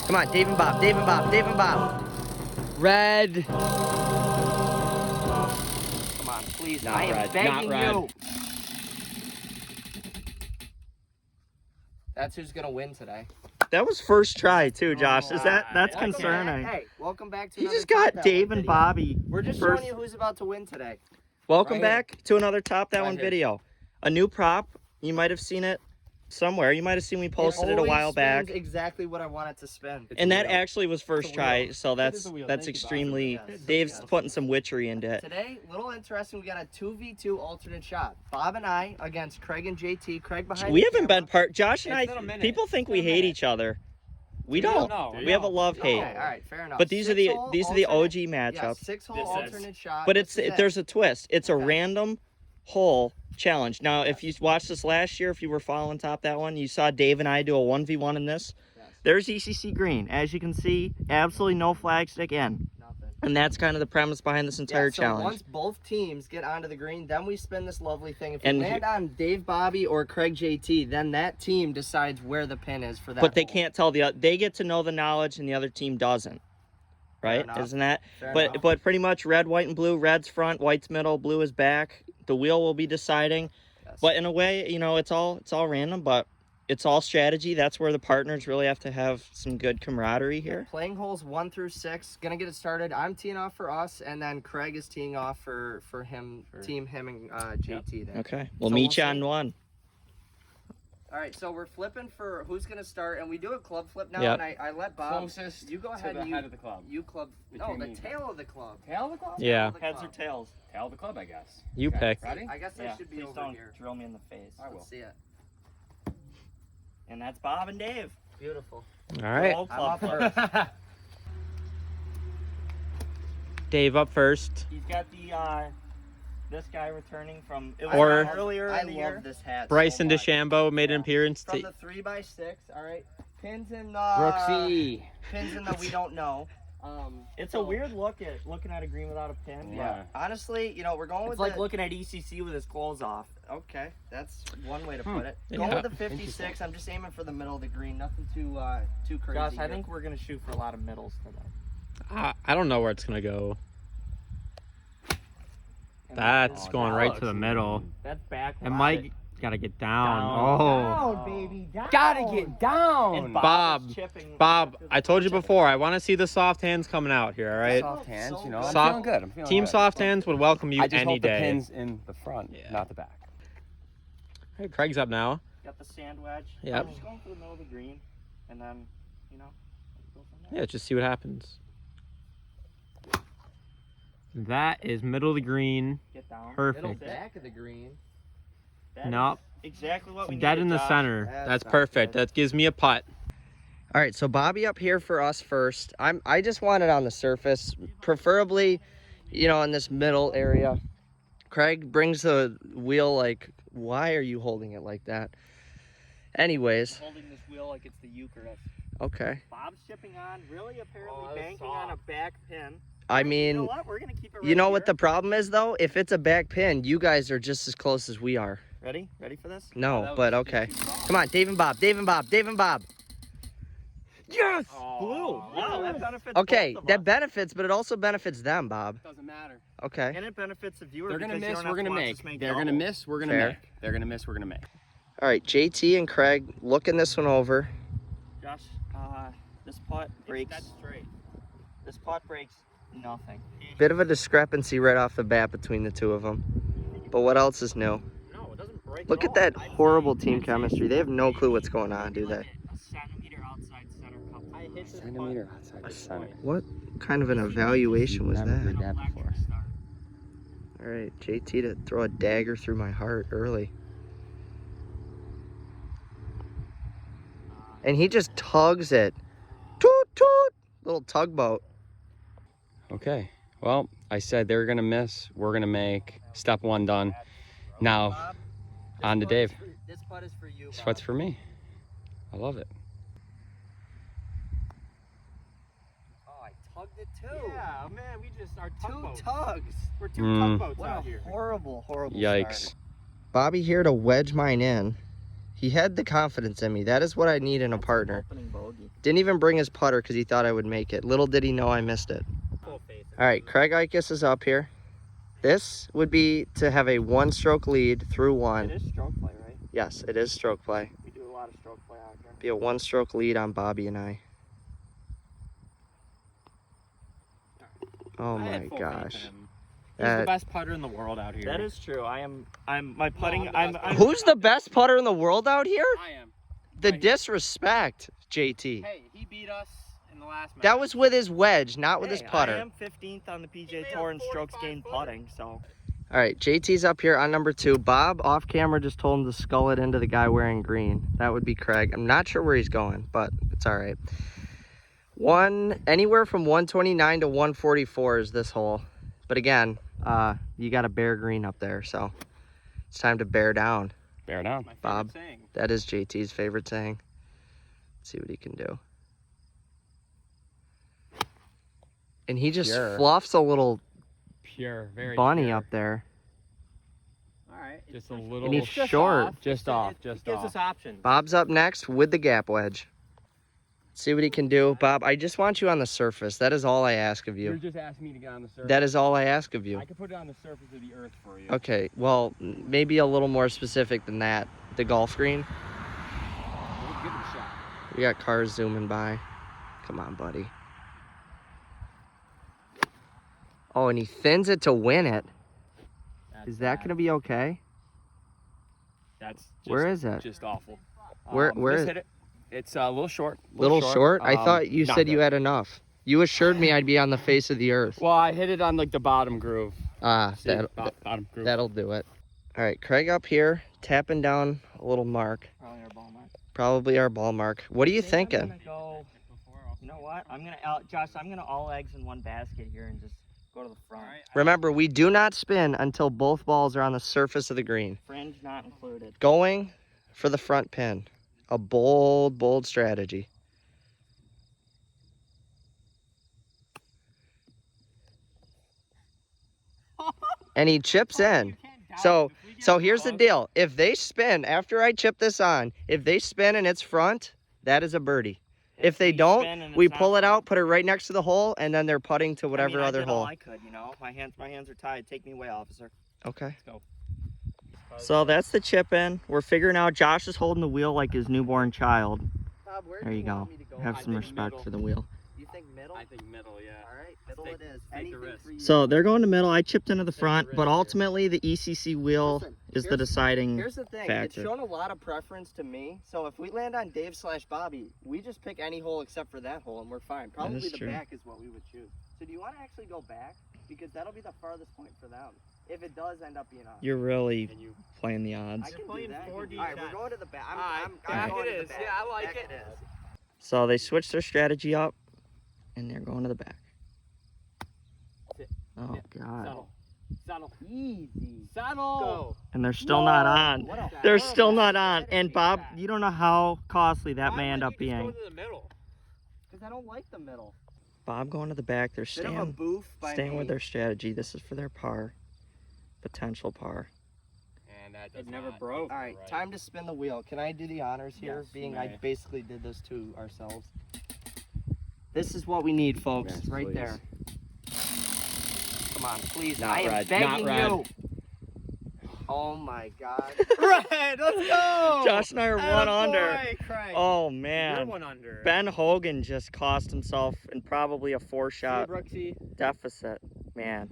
Come on, Dave and Bob, Dave and Bob, Dave and Bob. Red. Come on, please. Not I am red, begging not red. you. That's who's gonna win today. That was first try too, Josh. Is that's Welcome concerning? back. Hey, welcome back to You another just got Top That Dave One and video. Bobby. We're just first. showing you who's about to win today. Welcome Right back to another Top That Right One here. video. A new prop. You might have seen it somewhere. You might have seen we posted it a always while back. spins exactly what I want it to spin. And that actually was first It's a try, wheel. so It that's is a wheel. that's Thank you, Bob. extremely. Yes. Dave's Yes. putting some witchery into it. Today, little interesting. We got a 2v2 alternate shot. Bob and I against Craig and JT. Craig behind. We the haven't camera. been part. Josh and It's been a I. minute. People think It's we been a hate minute. each other. We We don't. don't know. We have a love hate. Okay, all right, fair enough. But these are the Six-hole these are the OG alternate- Yeah, matchups. 6-hole This is. alternate shot. But it's This is it. there's a twist. It's a Okay. random hole challenge. Now, if you watched this last year, if you were following Top That One, you saw Dave and I do a 1v1 in this. Yes. There's ECC green. As you can see, absolutely no flag stick in. Nothing. And that's kind of the premise behind this entire So challenge. once both teams get onto the green, then we spin this lovely thing. If And we land on Dave Bobby or Craig JT, then that team decides where the pin is for that. But they hole. can't tell they get to know the knowledge and the other team doesn't. Right? enough. Isn't that? Fair But enough. but pretty much red, white, and blue. Red's front, white's middle, blue is back. The wheel will be deciding. Yes. But in a way, you know, it's all random, but it's all strategy. That's where the partners really have to have some good camaraderie here. Playing holes 1 through 6. Gonna get it started. I'm teeing off for us, and then Craig is teeing off for him, team him and JT there. Okay. We'll So meet you we'll on see. one. All right, so we're flipping for who's gonna start, and we do a club flip now. Yep. And I let Bob. Closest You go to ahead. the head of the club. You club. No, Between the me. tail of the club. Tail of the club? Yeah. the Heads or club. tails? Tail of the club, I guess. You Okay. pick. Ready? I guess I should be Please over don't here. drill me in the face. I will. Let's see it. And that's Bob and Dave. Beautiful. All right. I'm up first. Dave up first. He's got the this guy returning from Or- earlier I in the love year. this hat. Bryson so much. DeChambeau made an appearance. From To, the 3x6. All right. Pins in the. Brooksy. Pins in the we don't know. It's so- a weird look at looking at a green without a pin. Yeah. Honestly, you know, we're going It's with like the, looking at ECC with his clothes off. Okay, that's one way to put it. Yeah. Going with the 56. I'm just aiming for the middle of the green. Nothing too crazy. Josh, I here. think we're gonna shoot for a lot of middles today. I don't know where it's gonna go. And That's oh, going that right looks- to the middle. That's back. And Mike gotta get down. Down. Oh, Down, baby, down. Gotta get down. And Bob, is chipping Bob, after I the told you chipping. before. I want to see the soft hands coming out here. All right. Soft hands, you know. So I'm Soft- feeling good. I'm feeling Team good. soft hands would welcome you I just any hope the day. pins in the front, Yeah. not the back. Hey, Craig's up now. Got the sand wedge. Yep. I'm just going for the middle of the green, and then, you know, go from there. Yeah, just see what happens. That is middle of the green. Get down. Middle Perfect. back of the green. That Nope. is exactly what we Dead needed, in the Josh. center. That's That's not perfect. good. That gives me a putt. All right, so Bobby up here for us first. I just want it on the surface, preferably, you know, in this middle area. Craig brings the wheel like, why are you holding it like that? Anyways, Holding this wheel like it's the Eucharist. okay. Bob's chipping on, really apparently Oh, that was banking on a soft. back pin. I You know mean, what? We're gonna keep it right you know here. what the problem is though? If it's a back pin, you guys are just as close as we are. Ready? Ready for this? No, but okay. Come on, Dave and Bob, Dave and Bob, Dave and Bob. Yes! Blue. Wow, that benefits Okay, both of that us. benefits, but it also benefits them, Bob. Doesn't matter. Okay. And it benefits the viewer. They're gonna because you miss, don't we're have to gonna watch us make. They're gonna double. miss, we're gonna Fair. make. They're gonna miss, we're gonna make. All right, JT and Craig looking this one over. Josh, this putt breaks. That's straight. This putt breaks nothing. Bit of a discrepancy right off the bat between the two of them. But what else is new? No, it doesn't break. Look at at that all. I'd horrible say- team I'd say chemistry. They have no clue what's going on, do maybe they? like a centimeter outside center cup. I hit this Centimeter putt outside a the center. point. What kind of an evaluation was Never that? heard that Electric before. start. All right, JT to throw a dagger through my heart early. And he just tugs it. Toot, toot. Little tugboat. Okay. Well, I said they were gonna miss, we're gonna make. Step one done. Now, Bob, on to putt Dave. is for- This putt is for you, This Bob. putt's for me. I love it. Oh, I tugged it too. Yeah, man, we just are Two tugboats. tugs. We're two Mm. tugboats What out a here. horrible, horrible Yikes. start. Bobby here to wedge mine in. He had the confidence in me. That is what I need in a partner. Opening bogey. Didn't even bring his putter because he thought I would make it. Little did he know I missed it. Full faith. All right, Craig Ikes is up here. This would be to have a one-stroke lead through one. It is stroke play, right? Yes, it is stroke play. We do a lot of stroke play out here. Be a one-stroke lead on Bobby and I. Oh I my had full faith in gosh. him. He's the That- best putter in the world out here. That is true. I'm my putting. I'm the best Who's the best putter in the world out here? I am. The Right. disrespect, JT. Hey, he beat us in the last match. That was with his wedge, not with his Hey, putter. I am 15th on the He PJ made a Tour in strokes 45 gained footer. putting. So All right, JT's up here on number 2. Bob, off camera, just told him to scull it into the guy wearing green. That would be Craig. I'm not sure where he's going, but it's all right. Anywhere from 129 to 144 is this hole. But again, you got a bare green up there, so it's time to bear down. Bear down. My favorite Bob. saying. That is JT's favorite saying. Let's see what he can do. And he just Pure. fluffs a little Pure, very bunny pure. up there. All right. Just a little. And he's It's just short. off. Just It- off, it just gives off. us options. Bob's up next with the gap wedge. See what he can do. Bob, I just want you on the surface. That is all I ask of You're you. just asking me to get on the surface. That is all I ask of you. I could put it on the surface of the earth for you. Okay, well, maybe a little more specific than that. The golf green. We'll give it a shot. We got cars zooming by. Come on, buddy. Oh, and he thins it to win it. That's Is that bad. going to be okay? That's just, Where is it? Just awful. Where just is- hit it? It's a little short. Little short? I thought you not said you good. had enough. You assured me I'd be on the face of the earth. Well, I hit it on like the bottom groove. Ah, See, bottom groove. that'll do it. All right, Craig up here, tapping down a little mark. probably our ball mark. Probably our ball mark. What are you I think I'm thinking? gonna go. You know what? Josh. I'm gonna all eggs in one basket here and just go to the front. Remember, we do not spin until both balls are on the surface of the green. Fringe not included. Going for the front pin. A bold, bold strategy. And he chips in. So here's the deal. If they spin, after I chip this on, if they spin and it's front, that is a birdie. If they we don't, spin and we it's not pull it front. out, put it right next to the hole, and then they're putting to whatever I other did all hole. I could, you know. My hands are tied. Take me away, officer. Okay. So that's the chip in. We're figuring out. Josh is holding the wheel like his newborn child. There you go. Have I some think respect middle. for the wheel. You think middle? I think middle, yeah. All right, middle it is. take the risk. So they're going to middle. I chipped into the Take the front, risk but here. ultimately the ECC wheel Listen, is the here's- deciding. Here's the thing, factor. it's shown a lot of preference to me. So if we land on Dave/Bobby, we just pick any hole except for that hole and we're fine. Probably is the true. back is what we would choose. So do you want to actually go back? Because that'll be the farthest point for them. If it does end up being on. You're really And you playing the odds. I can do playing that. 4D All right, we're shots. going to the back. Alright, I'm back going it to the is. back. Yeah, I like Back it. is. So they switched their strategy up, and they're going to the back. Sit. Oh Yeah. God! Settle. Settle. Easy. Settle. go. And they're still not on. What a They're horrible still not on. strategy. And Bob, you don't know how costly that Why may would end you up just being. Go to the middle. Because I don't like the middle. Bob going to the back. They're Bit of a staying, boof by staying me. with their strategy. This is for their par, potential par. And that does It never not broke. All right, time to spin the wheel. Can I do the honors here? Yes, Being you I may. basically did this to ourselves. This is what we need, folks. Yes, right please. there. Come on, please. Not I am red, begging not red. you. Oh my God. Red. Let's go. Josh and I are one under. Craig. Oh You're man. one under. Ben Hogan just cost himself in probably a 4-shot Brooksy. deficit, man.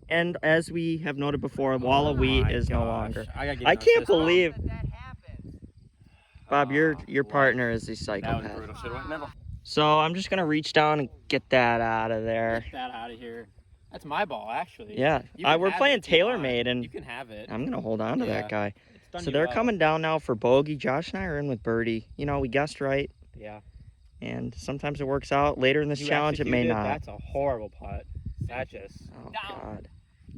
And as we have noted before, Wall of Wheat is no longer. I can't believe, That happened. Bob, your life. partner is a That was psychopath. brutal. Should have went middle. So I'm just gonna reach down and get that out of there. Get that out of here. That's my ball, actually. Yeah, You can we're have playing it if you want. TaylorMade, You and can have it. I'm gonna hold on to Yeah. that guy. It's done So you they're well. coming down now for bogey. Josh and I are in with birdie. You know, we guessed right, Yeah. and sometimes it works out. Later in this You challenge, it may executed. not. That's a horrible putt. That just. Oh Down. God.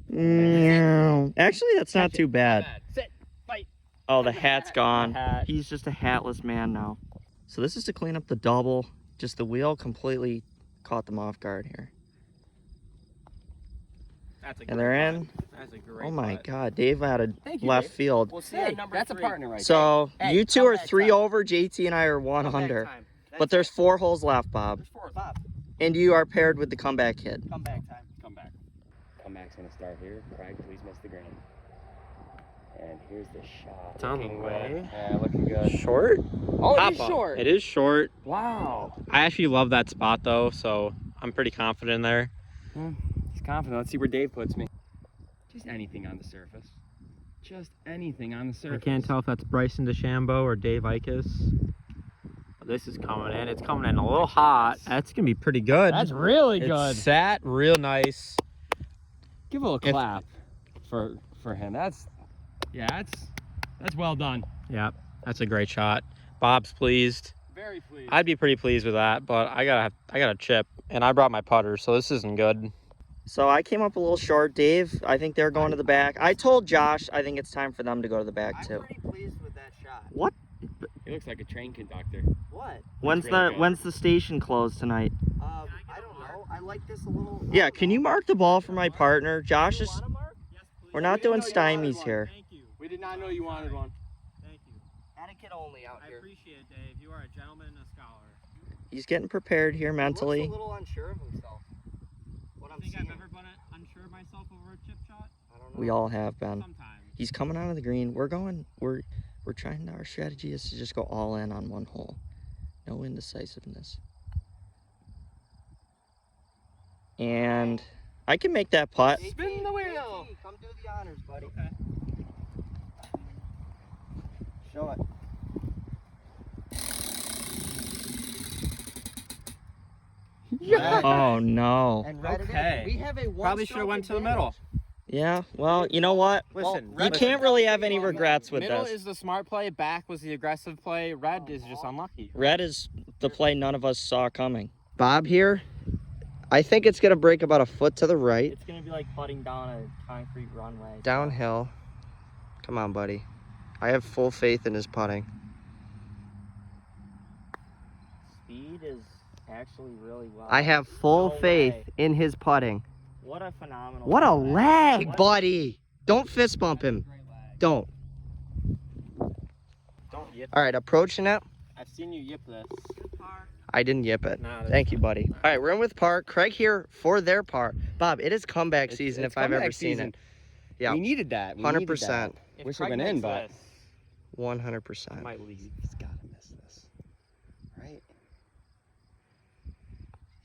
Meow. Actually, that's not too bad. Sit. Fight. Oh, the hat's gone. Hat. He's just a hatless man now. So this is to clean up the double. Just the wheel completely caught them off guard here. That's a great And they're in. putt. That's a great Oh my putt. God, Dave out of Thank you, left Dave. field. We'll see Hey, you number that's 3. a partner right So Hey, you two are comeback 3 time. over. JT and I are 1 Comeback under. time. But That's there's it. 4 holes left, Bob. There's 4 left. And you are paired with the comeback kid. Comeback time. Come back. Comeback's gonna start here. Craig, please miss the green. And here's the shot. It's on the Looking way. good. Yeah, looking good. Short? Oh, it Pop is up. short. It is short. Wow. I actually love that spot though, so I'm pretty confident there. He's confident. Let's see where Dave puts me. Just anything on the surface. Just anything on the I surface. can't tell if that's Bryson DeChambeau or Dave Ickes. This is coming in. It's coming in a little hot. That's gonna be pretty good. That's really It's good. sat real nice. Give a little If- clap for him. That's well done. Yeah, that's a great shot. Bob's pleased. Very pleased. I'd be pretty pleased with that, but I got a chip, and I brought my putter, so this isn't good. So I came up a little short. Dave, I think they're going to the back. I told Josh I think it's time for them to go to the back too. I'm pretty pleased with that shot. What? He looks like a train conductor. What? When's really the good. when's the station closed tonight? I don't know. I like this a little. Yeah, can you mark the ball for my partner? Josh is. Want a mark? We're not doing stymies here. Thank you. We did not know you wanted one. Thank you. Etiquette only out I here. appreciate it, Dave. You are a gentleman and a scholar. He's getting prepared here He mentally. looks a little unsure of himself. What I'm I think seeing. I've ever been unsure of myself over a chip shot. I don't know. We all have been. Sometimes. He's coming out of the green. We're trying. Our strategy is to just go all in on one hole. No indecisiveness. And I can make that putt. Spin the wheel. Come do the honors, buddy. Okay. Show it. Yeah. Oh no. And red it Okay. is. We have a one Probably should have went to the middle. Yeah. Well, you know what? Listen, You red can't really have any regrets with middle this. is the smart play. Back was the aggressive play. Red is just unlucky. Red is the play none of us saw coming. Bob here. I think it's gonna break about a foot to the right. It's gonna be like putting down a concrete runway. Downhill. Come on, buddy. I have full faith in his putting. Speed is actually really well. I have full No faith way. in his putting. What a phenomenal. What a leg. lag, What? buddy. Don't fist bump him. Don't. Don't yip. All right, approaching it. I've seen you yip this. I didn't yip it. Nah, Thank you, buddy. All right, we're in with par. Craig here for their par. Bob, it is comeback season It's if I've ever comeback seen season. it. Yeah. We needed that. We 100%. needed that. Wish it went in, but 100%. might leave. he's got to miss this. Right?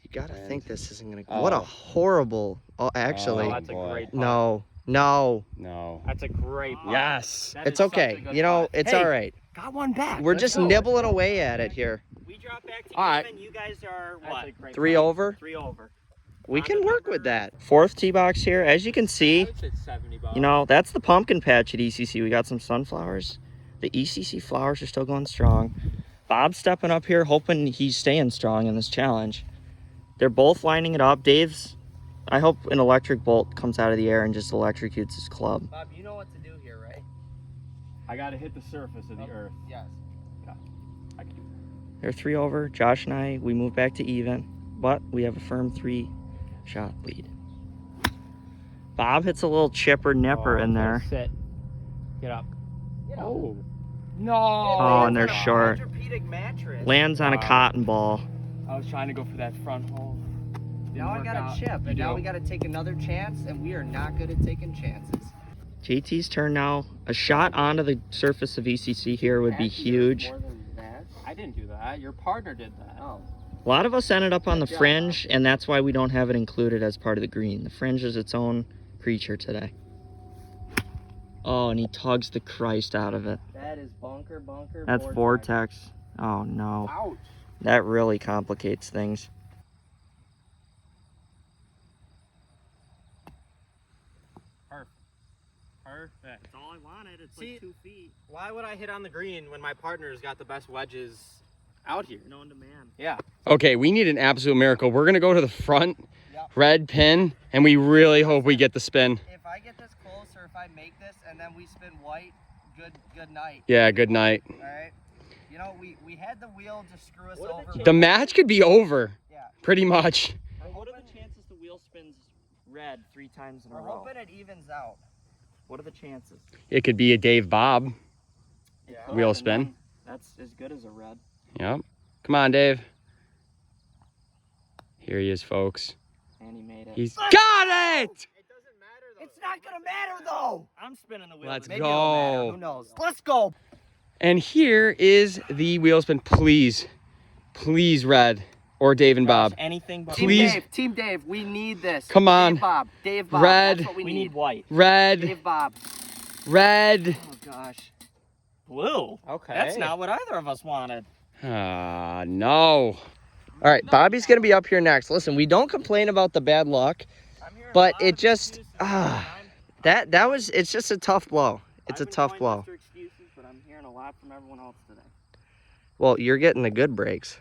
You gotta And- think this isn't gonna. Oh. What a horrible. Oh, actually, Oh, that's a boy. great putt. no, no. No. That's a great putt. Yes. That It's is such a okay. good You know, putt. it's Hey. all right. Got one back. We're Let's just go. nibbling away at it here. We drop back to All right. even. You guys are That's what? a great 3 putt. over. 3 over. We can work with that. Fourth tee box here. As you can see, It's at 70 bucks. you know, that's the pumpkin patch at ECC. We got some sunflowers. The ECC flowers are still going strong. Bob's stepping up here, hoping he's staying strong in this challenge. They're both lining it up. Dave's, I hope an electric bolt comes out of the air and just electrocutes his club. Bob, you know what to do here, right? I got to hit the surface of the earth. Yes. I can do They're 3 over. Josh and I, we move back to even, but we have a firm 3-shot lead. Bob hits a little chipper nipper in there. Sit. Get up. Oh. No. Oh, and they're short. Orthopedic mattress. Lands on a cotton ball. I was trying to go for that front hole. Didn't Now I work got out. a chip, You and now do. we got to take another chance, and we are not good at taking chances. JT's turn now. A shot onto the surface of ECC here would be Actually, huge. More than that. I didn't do that. Your partner did that. Oh. A lot of us ended up on the Good job. fringe, and that's why we don't have it included as part of the green. The fringe is its own creature today. Oh, and he tugs the Christ out of it. That is bunker. That's vortex. Oh no. Ouch. That really complicates things. Perfect. That's all I wanted. It's See- like 2 feet. Why would I hit on the green when my partner's got the best wedges out here? Known to man. Yeah. Okay, we need an absolute miracle. We're going to go to the front, Yep. red pin, and we really hope we get the spin. If I get this close, or if I make this, and then we spin white, good night. Yeah, good night. All right. You know, we had the wheel just screw us What are the over. The match could be over, Yeah. pretty much. What are the chances the wheel spins red red 3 times in a We're row. hoping it evens out. What are the chances? It could be a Dave Bob. It Yeah. could, Wheel and spin. then That's as good as a red. Yep. Come on, Dave. Here he is, folks. And he made it. He's got it! It doesn't matter though. It's not gonna matter though. I'm spinning the wheel. Let's today. Maybe it'll matter. go. Who knows? Let's go. And here is the wheel spin. Please, please, red or Dave and Bob. Gosh, anything but Please. Team Dave, we need this. Come on. Dave Bob. Red. That's what We need white. Red, Dave Bob. red. Oh gosh. Blue. Okay. That's not what either of us wanted. Ah, no. All right, Bobby's gonna be up here next. Listen, we don't complain about the bad luck, I'm hearing but a lot it of just excuses, it's just a tough blow. It's a I've been tough going blow. after excuses, but I'm hearing a lot from everyone else today. Well, you're getting the good breaks,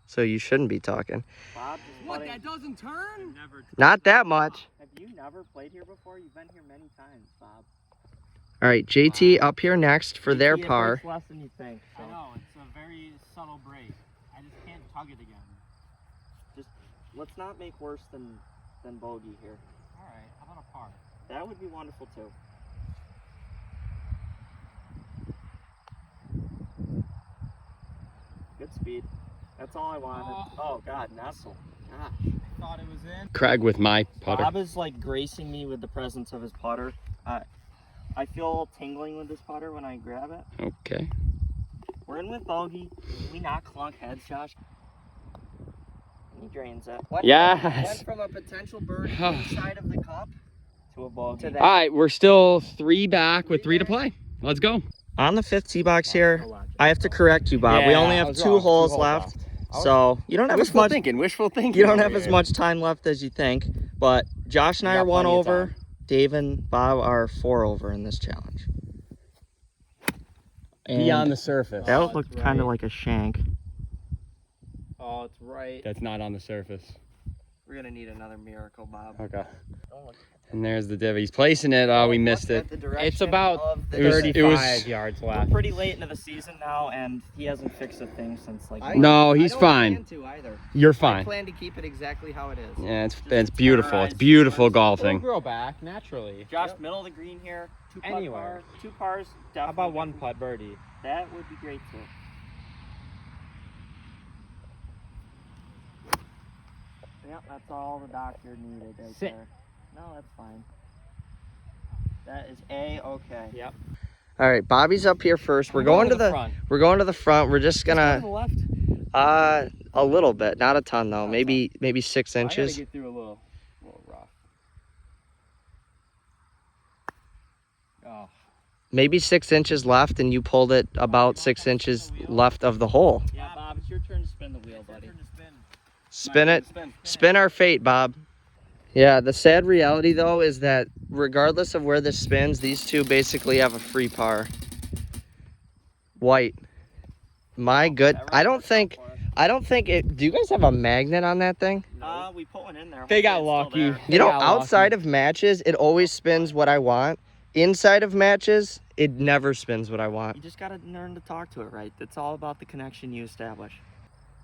so you shouldn't be talking. Bob, just putting- doesn't turn? Not that much. Have you never played here before? You've been here many times, Bob. All right, JT up here next for their It par. breaks less than you think. So. I know, it's a very subtle break. I just can't tug it again. Let's not make worse than bogey here. Alright, how about a par? That would be wonderful too. Good speed. That's all I wanted. Oh God, nestle. Gosh. I thought it was in. Craig with my putter. Bob is like gracing me with the presence of his putter. I feel a little tingling with this putter when I grab it. Okay. We're in with bogey. We not clunk heads, Josh. And he drains it Yes. Went from a potential birdie Oh. inside of the cup to a bogey. to All right, we're still 3 back with 3 to play. Let's go. On the 5th tee box here, I have to correct you, Bob. we Yeah, only I have was 2 wrong. holes 2 holes left. left. So you don't have as Wishful much. thinking. Wishful thinking. You don't have over as here. much time left as you think. But Josh and I We are got 1 plenty of over. time. Dave and Bob are 4 over in this challenge. Be on And the surface. that Oh, would look it's kind of right. like a shank. Oh, it's right. That's not on the surface. We're gonna need another miracle, Bob. Okay. And there's the divot. He's placing it. Oh, we missed it. It's about It was- 35 yards We're left. pretty late into the season now, and he hasn't fixed a thing since like. No, he's fine. I don't plan to either. You're I fine. plan to keep it exactly how it is. Yeah, it's beautiful. It's terrorized beautiful sports. It'll golfing. grow back naturally. Josh, middle of the green here. 2 putt Anywhere. par, 2 pars. How about definitely. 1 putt birdie? That would be great too. Yep, that's all the doctor needed right Sit. there. No, that's fine. That is A-okay. Yep. All right, Bobby's up here first. We're going to the front. we're going to the front. We're just To gonna the left. a little bit, not a ton though. Maybe 6 I gotta inches. get through a little rough. Oh. Maybe 6 inches left, and you pulled it about 6 inches left of the hole. Yeah, Bob, it's your turn to spin the wheel, buddy. Spin it. Spin our fate, Bob. Yeah, the sad reality though is that regardless of where this spins, these two basically have a free par. White. My good. I don't think it. Do you guys have a magnet on that thing? We put one in there. They got Hopefully it's lucky. still You know, got lucky. outside of matches, it always spins what I want. Inside of matches, it never spins what I there. want. You just gotta learn to talk to it right. It's all about the connection you establish.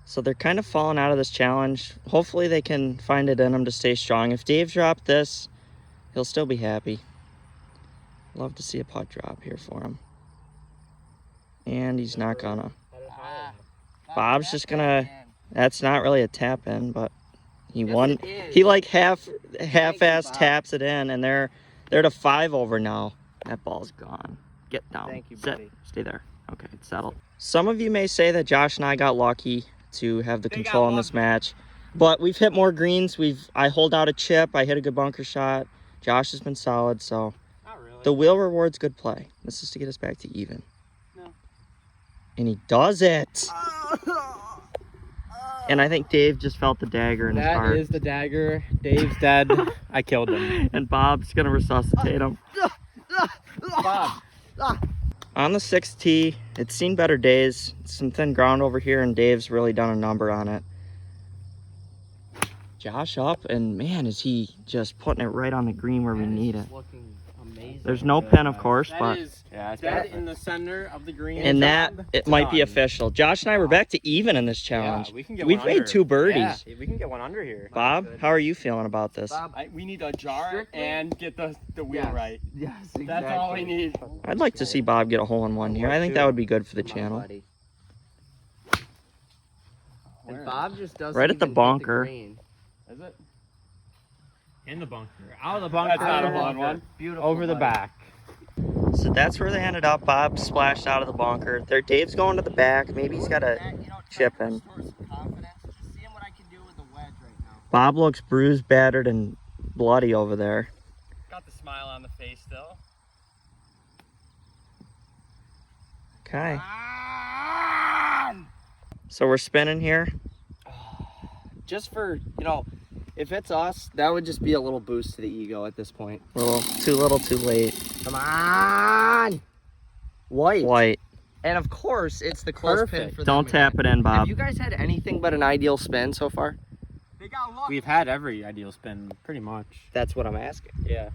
So they're kind of falling out of this challenge. Hopefully they can find it in them to stay strong. If Dave dropped this, he'll still be happy. Love to see a putt drop here for him. And he's not gonna. Bob's just gonna. That's not really a tap in, but he won. He like half-ass Bob. taps it in, and they're to 5 over now. That ball's gone. Get down. Thank you, Sit. buddy. Stay there. Okay, it's settled. Some of you may say that Josh and I got lucky to have the control in this match, but we've hit more greens. I hold out a chip. I hit a good bunker shot. Josh has been solid, so Not really. the wheel rewards good play. This is to get us back to even. No. And he does it. And I think Dave just felt the dagger in his That heart. is the dagger. Dave's dead. I killed him. And Bob's gonna resuscitate him. Bob. On the 6th tee, it's seen better days. Some thin ground over here, and Dave's really done a number on it. Josh up, and man, is he just putting it right on the green where we need it. Looking Amazing. There's no pin, of course, That but is Yeah, it's dead perfect. in the center of the green. and that it might be done. official. Josh and I were back to even in this challenge. Yeah, we can get We've one made under. 2 birdies. Yeah, we can get one under here. Bob, how are you feeling about this? Bob, We need a jar Strictly- and get the wheel Yes. right. yes, exactly. That's all we need. I'd like to see Bob get a hole-in-one here. I think that would be good for the Come on, channel. buddy. And Bob just doesn't Right at the even hit bunker. green. Is it? In the bunker. Out of the bunker. That's not a in the hole in bunker. one. Beautiful. Over the buddy. back. So that's where they ended up. Bob splashed out of the bunker. There, Dave's going to the back. Maybe he's got a chip in. Bob looks bruised, battered, and bloody over there. Got the smile on the face still. Okay. So we're spinning here. Just for, if it's us, that would just be a little boost to the ego at this point. We're a little too little, too late. Come on! White. White. And of course, it's the close pin Perfect. for Don't them tap again. it in, Bob. Have you guys had anything but an ideal spin so far? We've had every ideal spin, pretty much. That's what I'm asking. Yeah.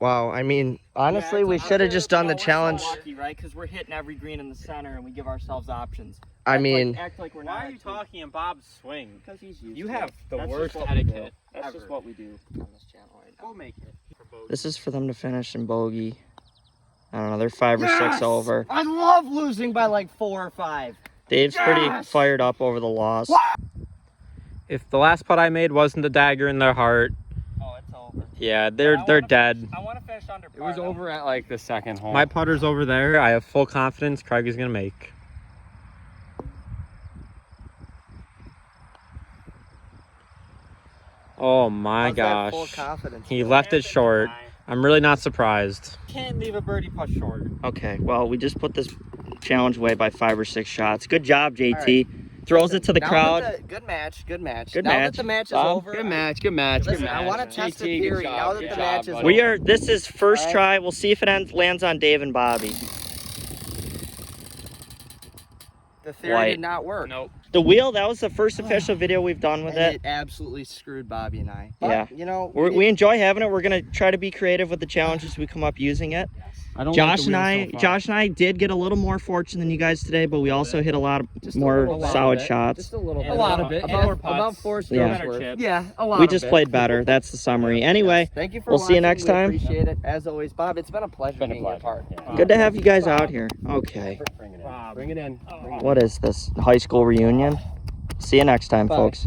Wow, I mean, honestly, we should have just done the challenge. Lucky, right? Because we're hitting every green in the center, and we give ourselves options. I mean, act like we're Why are you talking in Bob's swing? Because he's used You to have it. the That's worst just what we do. etiquette That's ever. just what we do on this channel right now. We'll make it. This is for them to finish in bogey. I don't know. They're 5 or 6 over. I love losing by like 4 or 5. Dave's pretty fired up over the loss. If the last putt I made wasn't the dagger in their heart, Oh, it's over. yeah, they're dead. I want to finish under It was over at like the second hole. My putter's over there. I have full confidence Craig is gonna make. Oh my How's that full gosh. confidence? He left it short. I'm really not surprised. Can't leave a birdie putt short. Okay, well, we just put this challenge away by 5 or 6 shots. Good job, JT. Throws it to the Now crowd. that good match, good match. Good now match. that the match is Bob, over, Good match, good match, good Listen, match. I want to test the JT, good theory. job, Now that good the job, match is buddy. over. We are. This is first Alright. try. We'll see if it lands on Dave and Bobby. The theory White. did not work. Nope. The wheel. That was the first official video we've done with And it. it absolutely screwed Bobby and I. But, Yeah. We enjoy having it. We're gonna try to be creative with the challenges we come up using it. I don't Josh and I did get a little more fortune than you guys today, but we also hit a lot of Just a more little solid bit. shots. Just a little bit. A lot of it. About 4 strokes Yeah. worth. Yeah, a lot We of just it. played better. That's the summary. Anyway, Thank you for we'll see you watching. next We time. Appreciate it. As always, Bob, it's been a pleasure Been a being your pleasure. part. good to have you guys out here. Okay. Bring it in. Bring it in. What is this? High school reunion? See you next time, Bye. folks.